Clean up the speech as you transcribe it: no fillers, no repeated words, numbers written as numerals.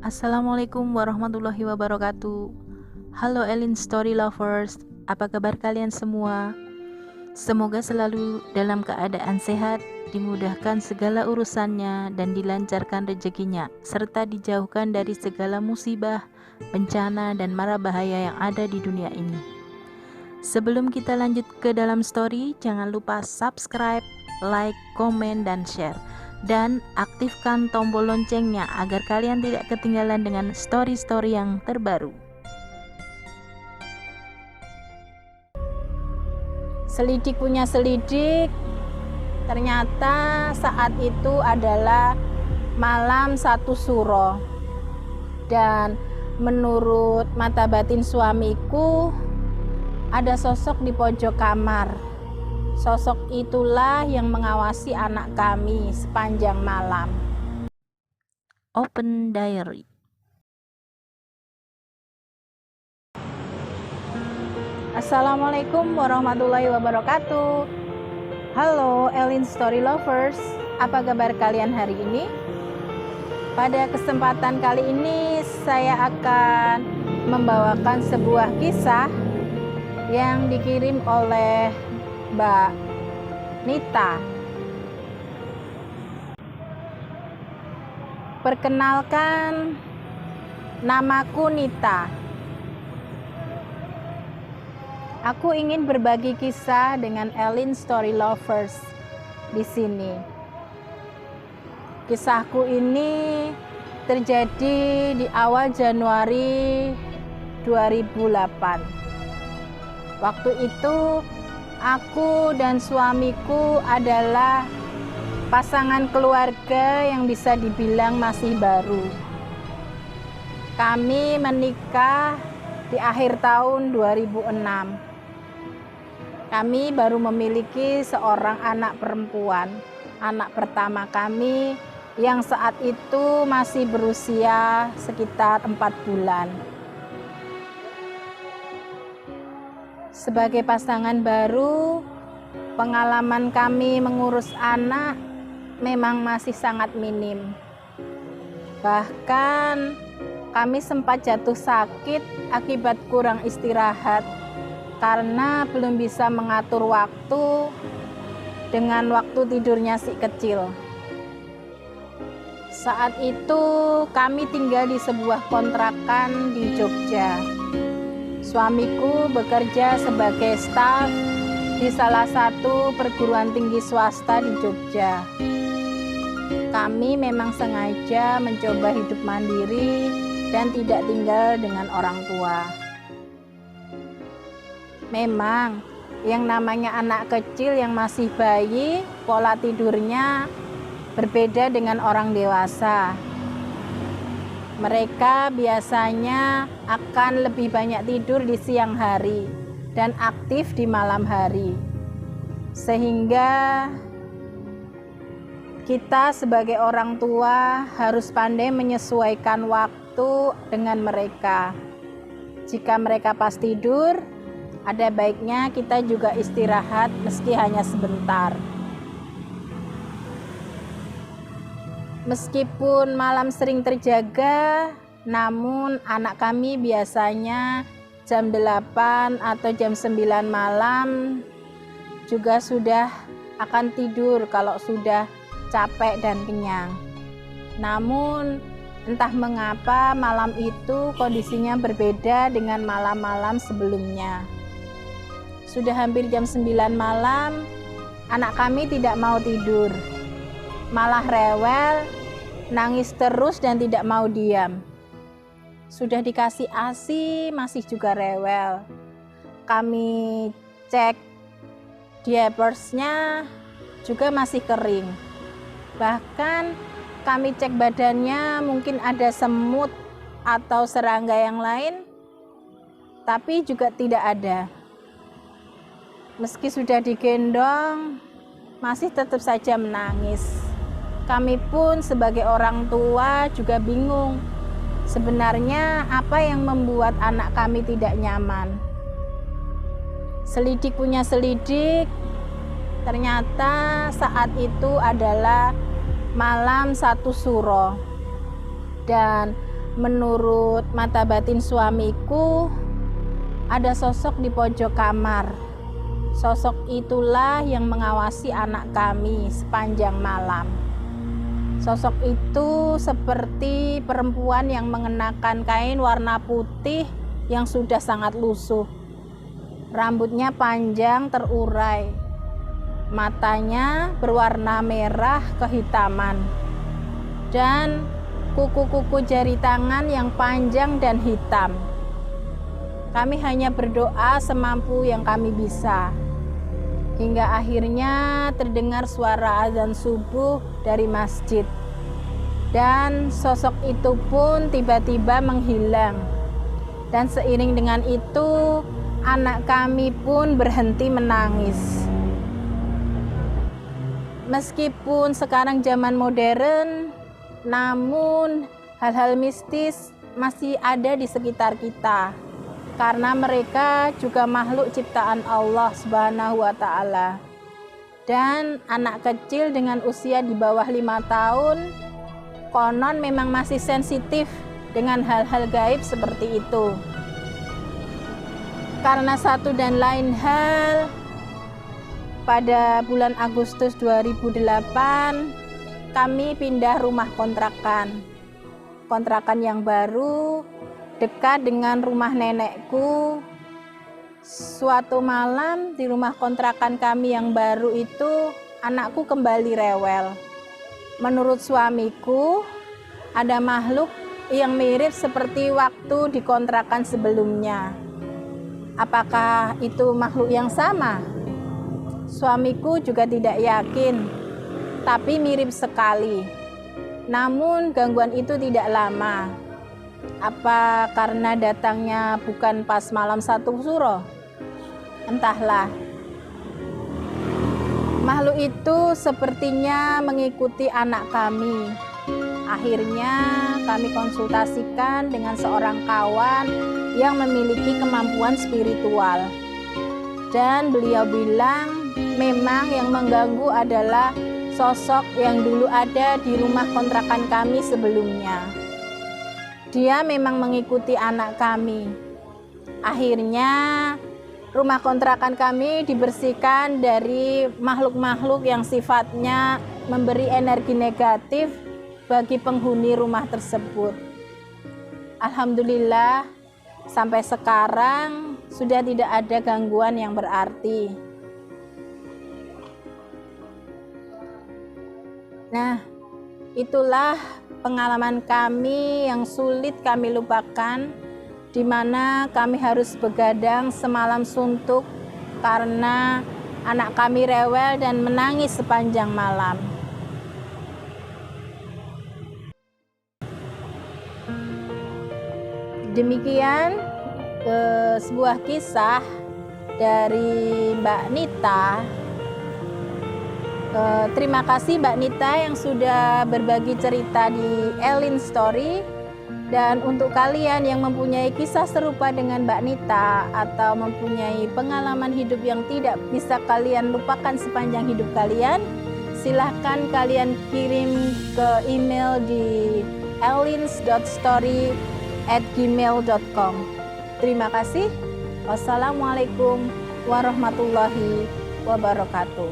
Assalamualaikum warahmatullahi wabarakatuh. Halo Elin Story Lovers, apa kabar kalian semua? Semoga selalu dalam keadaan sehat, dimudahkan segala urusannya dan dilancarkan rezekinya, serta dijauhkan dari segala musibah, bencana, dan mara bahaya yang ada di dunia ini. Sebelum kita lanjut ke dalam story, jangan lupa subscribe, like, komen, dan share. Dan aktifkan tombol loncengnya agar kalian tidak ketinggalan dengan story-story yang terbaru. Selidik punya selidik, ternyata saat itu adalah malam 1 Suro. Dan menurut mata batin suamiku, ada sosok di pojok kamar. Sosok itulah yang mengawasi anak kami sepanjang malam. Open Diary. Assalamualaikum warahmatullahi wabarakatuh. Halo Elin Story Lovers, apa kabar kalian hari ini? Pada kesempatan kali ini saya akan membawakan sebuah kisah yang dikirim oleh Mbak Nita. Perkenalkan, namaku Nita. Aku ingin berbagi kisah dengan Elin Story Lovers di sini. Kisahku ini terjadi di awal Januari 2008. Waktu itu aku dan suamiku adalah pasangan keluarga yang bisa dibilang masih baru. Kami menikah di akhir tahun 2006. Kami baru memiliki seorang anak perempuan, anak pertama kami yang saat itu masih berusia sekitar 4 bulan. Sebagai pasangan baru, pengalaman kami mengurus anak memang masih sangat minim. Bahkan kami sempat jatuh sakit akibat kurang istirahat karena belum bisa mengatur waktu dengan waktu tidurnya si kecil. Saat itu kami tinggal di sebuah kontrakan di Jogja. Suamiku bekerja sebagai staf di salah satu perguruan tinggi swasta di Jogja. Kami memang sengaja mencoba hidup mandiri dan tidak tinggal dengan orang tua. Memang yang namanya anak kecil yang masih bayi, pola tidurnya berbeda dengan orang dewasa. Mereka biasanya akan lebih banyak tidur di siang hari dan aktif di malam hari. Sehingga kita sebagai orang tua harus pandai menyesuaikan waktu dengan mereka. Jika mereka pas tidur, ada baiknya kita juga istirahat meski hanya sebentar. Meskipun malam sering terjaga, namun anak kami biasanya jam 8 atau jam 9 malam juga sudah akan tidur kalau sudah capek dan kenyang. Namun entah mengapa malam itu kondisinya berbeda dengan malam-malam sebelumnya. Sudah hampir jam 9 malam, anak kami tidak mau tidur. Malah rewel, nangis terus dan tidak mau diam. Sudah dikasih ASI masih juga rewel. Kami cek diapersnya juga masih kering. Bahkan kami cek badannya mungkin ada semut atau serangga yang lain, tapi juga tidak ada. Meski sudah digendong, masih tetap saja menangis. Kami pun sebagai orang tua juga bingung. Sebenarnya apa yang membuat anak kami tidak nyaman? Selidik punya selidik, ternyata saat itu adalah malam 1 Suro. Dan menurut mata batin suamiku, ada sosok di pojok kamar. Sosok itulah yang mengawasi anak kami sepanjang malam. Sosok itu seperti perempuan yang mengenakan kain warna putih yang sudah sangat lusuh. Rambutnya panjang terurai. Matanya berwarna merah kehitaman. Dan kuku-kuku jari tangan yang panjang dan hitam. Kami hanya berdoa semampu yang kami bisa. Hingga akhirnya terdengar suara azan subuh dari masjid. Dan sosok itu pun tiba-tiba menghilang. Dan seiring dengan itu, anak kami pun berhenti menangis. Meskipun sekarang zaman modern, namun hal-hal mistis masih ada di sekitar kita. Karena mereka juga makhluk ciptaan Allah Subhanahu wa Ta'ala. Dan anak kecil dengan usia di bawah 5 tahun konon memang masih sensitif dengan hal-hal gaib seperti itu. Karena satu dan lain hal, pada bulan Agustus 2008 kami pindah rumah kontrakan. Kontrakan yang baru dekat dengan rumah nenekku. Suatu malam di rumah kontrakan kami yang baru itu, anakku kembali rewel. Menurut suamiku, ada makhluk yang mirip seperti waktu di kontrakan sebelumnya. Apakah itu makhluk yang sama? Suamiku juga tidak yakin, tapi mirip sekali. Namun gangguan itu tidak lama. Apa karena datangnya bukan pas malam 1 Suro? Entahlah. Makhluk itu sepertinya mengikuti anak kami. Akhirnya kami konsultasikan dengan seorang kawan yang memiliki kemampuan spiritual. Dan beliau bilang memang yang mengganggu adalah sosok yang dulu ada di rumah kontrakan kami sebelumnya. Dia memang mengikuti anak kami. Akhirnya rumah kontrakan kami dibersihkan dari makhluk-makhluk yang sifatnya memberi energi negatif bagi penghuni rumah tersebut. Alhamdulillah, sampai sekarang sudah tidak ada gangguan yang berarti. Nah, itulah pengalaman kami yang sulit kami lupakan, di mana kami harus begadang semalam suntuk karena anak kami rewel dan menangis sepanjang malam. Demikian sebuah kisah dari Mbak Nita. Terima kasih Mbak Nita yang sudah berbagi cerita di Elin Story. Dan untuk kalian yang mempunyai kisah serupa dengan Mbak Nita atau mempunyai pengalaman hidup yang tidak bisa kalian lupakan sepanjang hidup kalian, silahkan kalian kirim ke email di elins.story@gmail.com. Terima kasih. Wassalamualaikum warahmatullahi wabarakatuh.